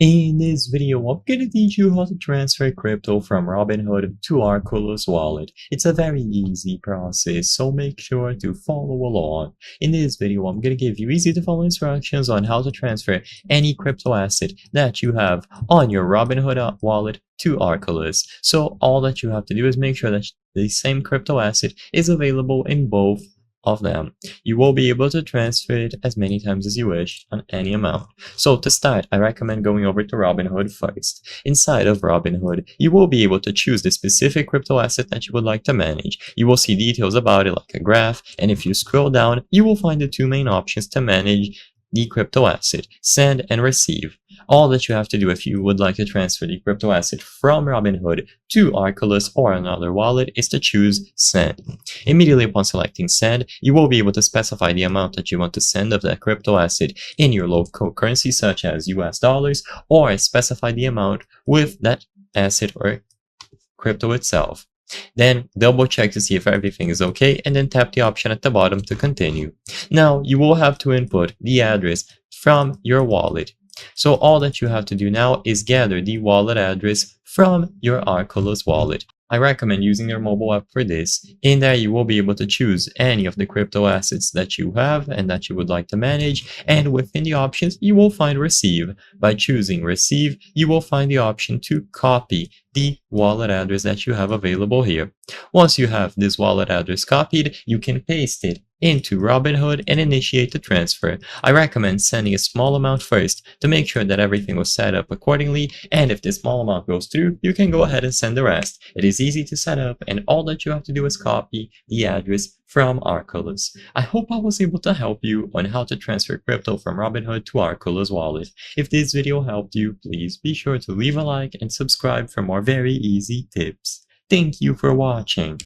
In this video, I'm gonna teach you how to transfer crypto from Robinhood to Arculus wallet. It's a very easy process, so make sure to follow along. In this video, I'm gonna give you easy to follow instructions on how to transfer any crypto asset that you have on your Robinhood wallet to Arculus. So all that you have to do is make sure that the same crypto asset is available in both of them. You will be able to transfer it as many times as you wish on any amount. So to start, I recommend going over to Robinhood first. Inside of Robinhood, you will be able to choose the specific crypto asset that you would like to manage. You will see details about it like a graph, and if you scroll down, you will find the two main options to manage the crypto asset: send and receive. All that you have to do if you would like to transfer the crypto asset from Robinhood to Arculus or another wallet is to choose send. Immediately upon selecting send, you will be able to specify the amount that you want to send of that crypto asset in your local currency such as US dollars, or specify the amount with that asset or crypto itself. Then double check to see if everything is okay, and then tap the option at the bottom to continue. Now you will have to input the address from your wallet. So all that you have to do now is gather the wallet address from your Arculus wallet. I recommend using your mobile app for this. In there, you will be able to choose any of the crypto assets that you have and that you would like to manage, and within the options, you will find receive. By choosing receive, you will find the option to copy the wallet address that you have available here. Once you have this wallet address copied, you can paste it into Robinhood and initiate the transfer. I recommend sending a small amount first to make sure that everything was set up accordingly, and if this small amount goes through, you can go ahead and send the rest. It is easy to set up, and all that you have to do is copy the address from Arculus. I hope I was able to help you on how to transfer crypto from Robinhood to Arculus wallet. If this video helped you, please be sure to leave a like and subscribe for more very easy tips. Thank you for watching.